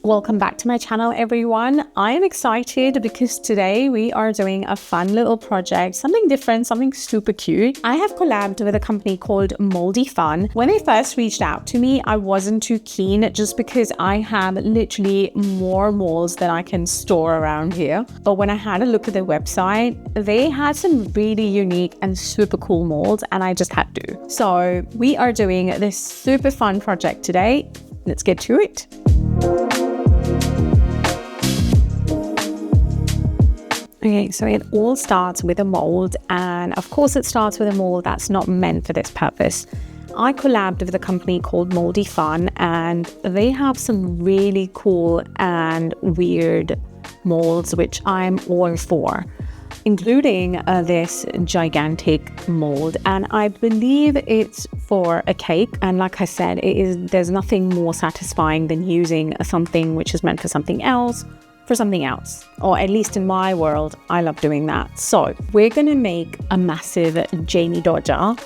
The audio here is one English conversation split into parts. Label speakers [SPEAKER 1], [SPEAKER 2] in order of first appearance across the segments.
[SPEAKER 1] Welcome back to my channel, everyone. I am excited because today we are doing a fun little project, something different, something super cute. I have collabed with a company called Moldy. When they first reached out to me, I wasn't too keen just because I have literally more molds than I can store around here. But when I had a look at their website, they had some really unique and super cool molds and I just had to. So we are doing this super fun project today. Let's get to it. Okay, so it all starts with a mold, and of course it starts with a mold that's not meant for this purpose. I collabed with a company called Moldy, and they have some really cool and weird molds, which I'm all for, including this gigantic mold, and I believe it's for a cake. And like I said, there's nothing more satisfying than using something which is meant for something else for something else, or at least in my world, I love doing that. So we're gonna make a massive Jammy Dodger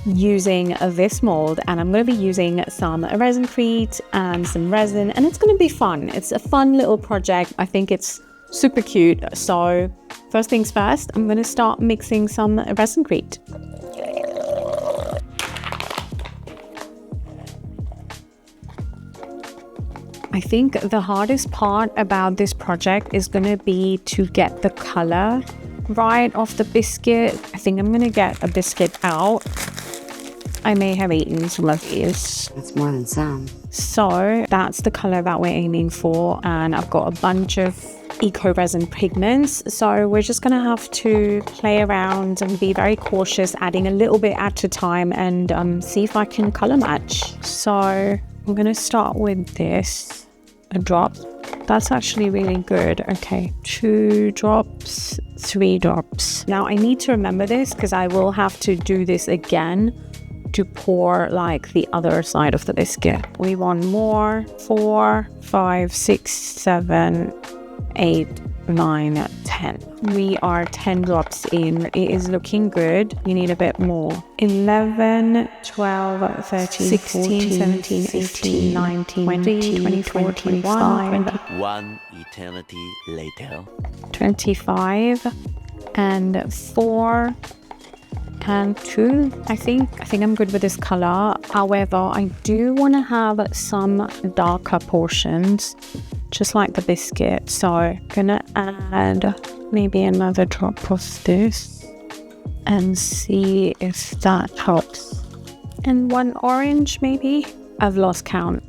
[SPEAKER 1] using this mold, and I'm gonna be using some Resincrete and some resin, and it's gonna be fun. It's a fun little project. I think it's super cute. So first things first, I'm gonna start mixing some Resincrete. I think the hardest part about this project is going to be to get the color right off the biscuit. I think I'm going to get a biscuit out. I may have eaten some of these.
[SPEAKER 2] That's more than some.
[SPEAKER 1] So that's the color that we're aiming for. And I've got a bunch of eco resin pigments. So we're just going to have to play around and be very cautious, adding a little bit at a time and see if I can color match. So I'm going to start with this. A drop. That's actually really good. Okay, 2 drops, 3 drops. Now I need to remember this because I will have to do this again to pour like the other side of the biscuit. We want more. 4, 5, 6, 7, 8, 9, 10. We are 10 drops in. It is looking good. You need a bit more. 11, 12, 13, 16, 14, 17, 18, 19, 20, 24, 25.
[SPEAKER 3] One eternity later.
[SPEAKER 1] 25 and 4 and 2. I think I'm good with this color. However, I do want to have some darker portions, just like the biscuit. So I'm gonna add maybe another drop of this and see if that helps. And 1 orange maybe. I've lost count.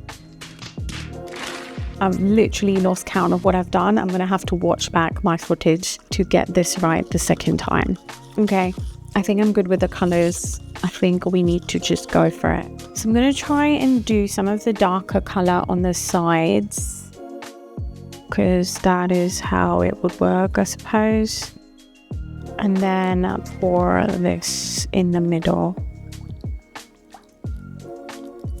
[SPEAKER 1] I've literally lost count of what I've done. I'm gonna have to watch back my footage to get this right the second time. Okay, I think I'm good with the colors. I think we need to just go for it. So I'm gonna try and do some of the darker color on the sides, because that is how it would work, I suppose. And then pour this in the middle.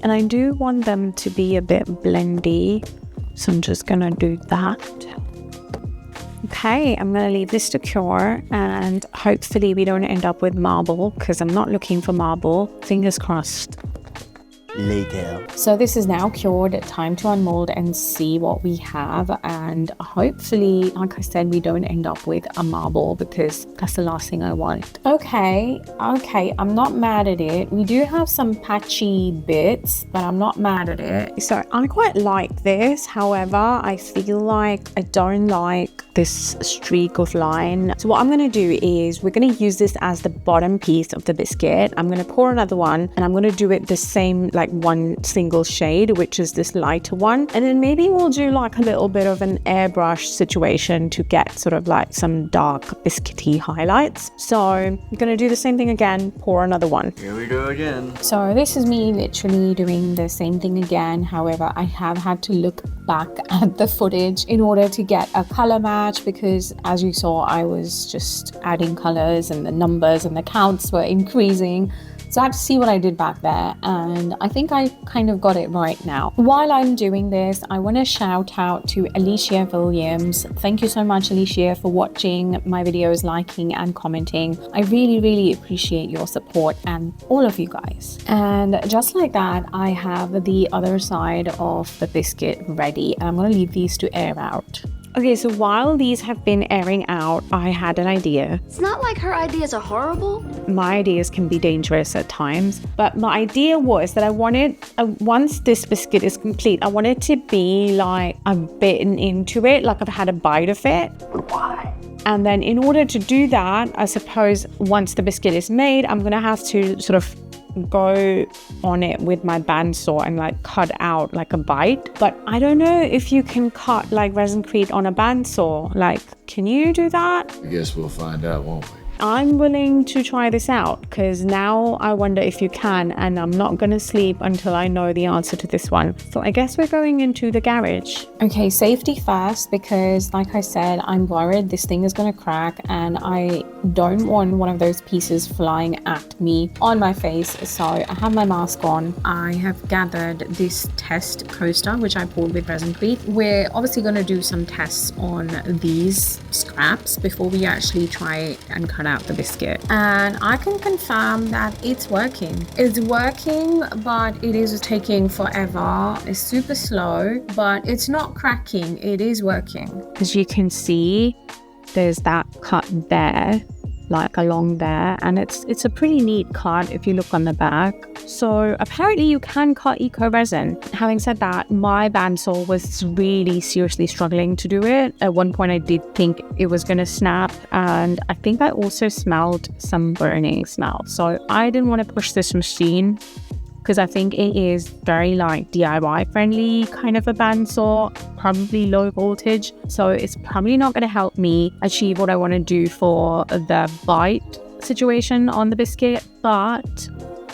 [SPEAKER 1] And I do want them to be a bit blendy, so I'm just gonna do that. Okay, I'm gonna leave this to cure, and hopefully we don't end up with marble, because I'm not looking for marble. Fingers crossed.
[SPEAKER 3] Later.
[SPEAKER 1] So this is now cured. Time to unmold and see what we have, and hopefully, like I said, we don't end up with a marble, because that's the last thing I want. Okay, I'm not mad at it. We do have some patchy bits, but I'm not mad at it. So I quite like this. However, I feel like I don't like this streak of line. So what I'm going to do is we're going to use this as the bottom piece of the biscuit. I'm going to pour another one, and I'm going to do it the same, like one single shade, which is this lighter one, and then maybe we'll do like a little bit of an airbrush situation to get sort of like some dark biscuity highlights. So I'm going to do the same thing again, pour another one.
[SPEAKER 3] Here we go again.
[SPEAKER 1] So this is me literally doing the same thing again. However, I have had to look back at the footage in order to get a color match, because as you saw, I was just adding colors and the numbers and the counts were increasing. So I had to see what I did back there, and I think I kind of got it right now. While I'm doing this, I want to shout out to Alicia Williams. Thank you so much, Alicia, for watching my videos, liking and commenting. I really appreciate your support and all of you guys. And just like that, I have the other side of the biscuit ready, and I'm going to leave these to air out. Okay, so while these have been airing out, I had an idea.
[SPEAKER 2] It's not like her ideas are horrible.
[SPEAKER 1] My ideas can be dangerous at times, but my idea was that I wanted, once this biscuit is complete, I want it to be like I've bitten into it, like I've had a bite of it.
[SPEAKER 2] Why?
[SPEAKER 1] And then in order to do that, I suppose once the biscuit is made, I'm gonna have to sort of go on it with my bandsaw and like cut out like a bite. But I don't know if you can cut like Resincrete on a bandsaw. Like, can you do that?
[SPEAKER 4] I guess we'll find out, won't we?
[SPEAKER 1] I'm willing to try this out because now I wonder if you can, and I'm not going to sleep until I know the answer to this one. So I guess we're going into the garage. Okay, safety first, because like I said, I'm worried this thing is going to crack and I don't want one of those pieces flying at me on my face. So I have my mask on. I have gathered this test coaster, which I poured with Resincrete. We're obviously going to do some tests on these scraps before we actually try and cut out the biscuit, and I can confirm that it's working. It's working, but it is taking forever. It's super slow, but it's not cracking. It is working. As you can see, there's that cut there, like along there, and it's a pretty neat cut if you look on the back. So apparently you can cut eco resin. Having said that, my bandsaw was really seriously struggling to do it. At one point I did think it was going to snap, and I think I also smelled some burning smell. So I didn't want to push this machine because I think it is very like DIY friendly kind of a bandsaw, probably low voltage. So it's probably not going to help me achieve what I want to do for the bite situation on the biscuit, but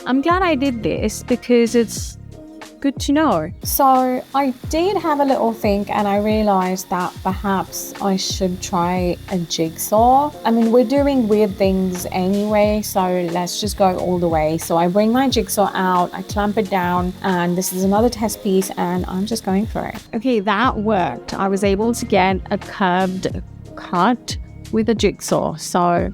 [SPEAKER 1] I'm glad I did this because it's good to know. So I did have a little think, and I realized that perhaps I should try a jigsaw. I mean, we're doing weird things anyway, so let's just go all the way. So I bring my jigsaw out, I clamp it down, and this is another test piece, and I'm just going for it. Okay, that worked. I was able to get a curved cut with a jigsaw, so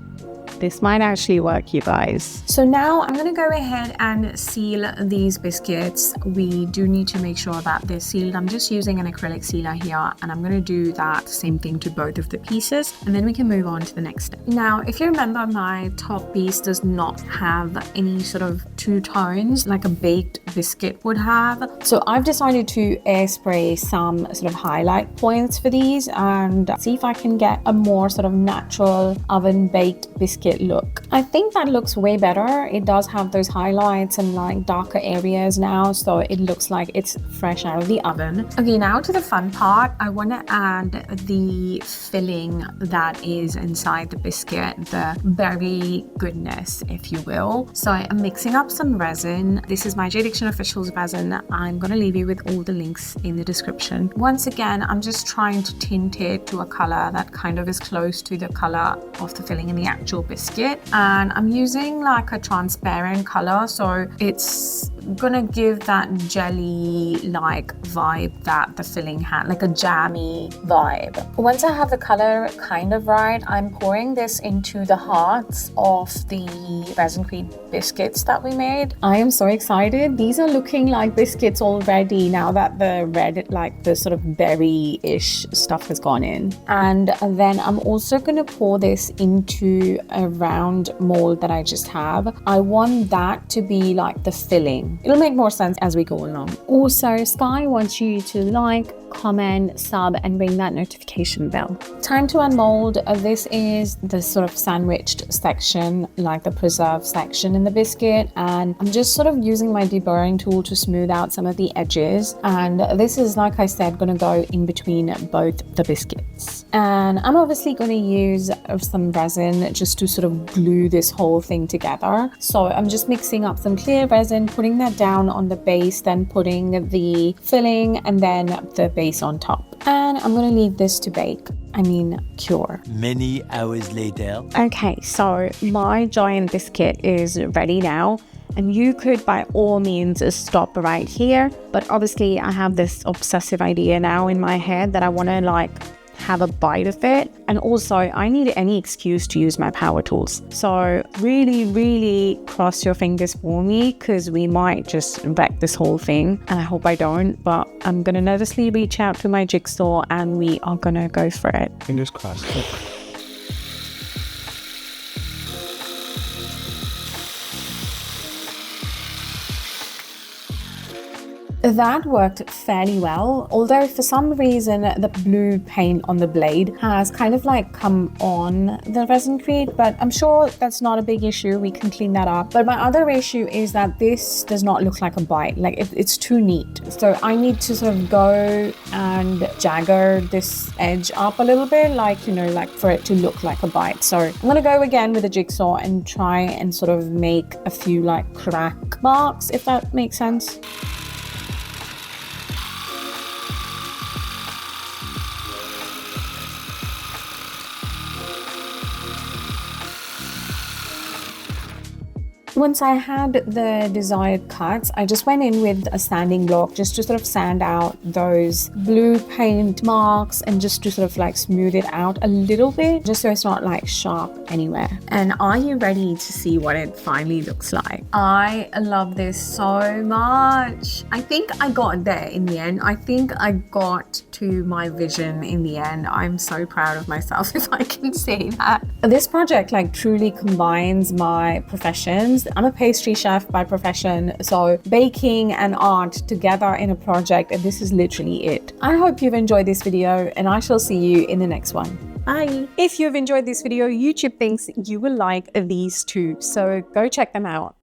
[SPEAKER 1] this might actually work, you guys. So now I'm going to go ahead and seal these biscuits. We do need to make sure that they're sealed. I'm just using an acrylic sealer here, and I'm going to do that same thing to both of the pieces, and then we can move on to the next step. Now, if you remember, my top piece does not have any sort of two tones like a baked biscuit would have. So I've decided to air spray some sort of highlight points for these and see if I can get a more sort of natural oven baked biscuit look. I think that looks way better. It does have those highlights and like darker areas now, so it looks like it's fresh out of the oven. Okay, now to the fun part. I want to add the filling that is inside the biscuit, the berry goodness, if you will. So I'm mixing up some resin. This is my J Diction Officials resin. I'm going to leave you with all the links in the description. Once again, I'm just trying to tint it to a color that kind of is close to the color of the filling in the actual biscuit, and I'm using like a transparent color, so it's gonna give that jelly like vibe that the filling had, like a jammy vibe. Once I have the color kind of right, I'm pouring this into the hearts of the Resincrete biscuits that we made. I am so excited. These are looking like biscuits already now that the red, like the sort of berry-ish stuff has gone in. And then I'm also gonna pour this into a round mold that I just have. I want that to be like the filling. It'll make more sense as we go along. Also, Sky wants you to like, comment, sub, and ring that notification bell. Time to unmold. This is the sort of sandwiched section, like the preserve section in the biscuit, and I'm just sort of using my deburring tool to smooth out some of the edges, and this is, like I said, going to go in between both the biscuits. And I'm obviously going to use some resin just to sort of glue this whole thing together. So I'm just mixing up some clear resin, putting that down on the base, then putting the filling and then the base on top. And I'm going to leave this to bake. Cure.
[SPEAKER 3] Many hours later.
[SPEAKER 1] Okay, so my giant biscuit is ready now. And you could by all means stop right here. But obviously I have this obsessive idea now in my head that I want to like have a bite of it. And also I need any excuse to use my power tools. So really cross your fingers for me, because we might just wreck this whole thing. And I hope I don't, but I'm gonna nervously reach out to my jigsaw and we are gonna go for it.
[SPEAKER 5] Fingers crossed.
[SPEAKER 1] That worked fairly well, although for some reason the blue paint on the blade has kind of like come on the Resincrete, but I'm sure that's not a big issue. We can clean that up. But my other issue is that this does not look like a bite. Like it's too neat. So I need to sort of go and jagger this edge up a little bit, like, you know, like for it to look like a bite. So I'm gonna go again with a jigsaw and try and sort of make a few like crack marks, if that makes sense. Once I had the desired cuts, I just went in with a sanding block just to sort of sand out those blue paint marks and just to sort of like smooth it out a little bit, just so it's not like sharp anywhere. And are you ready to see what it finally looks like? I love this so much. I think I got there in the end. I think I got to my vision in the end. I'm so proud of myself, if I can say that. This project like truly combines my professions. I'm a pastry chef by profession, so baking and art together in a project, and this is literally it. I hope you've enjoyed this video, and I shall see you in the next one. Bye. If you've enjoyed this video, YouTube thinks you will like these too, so go check them out.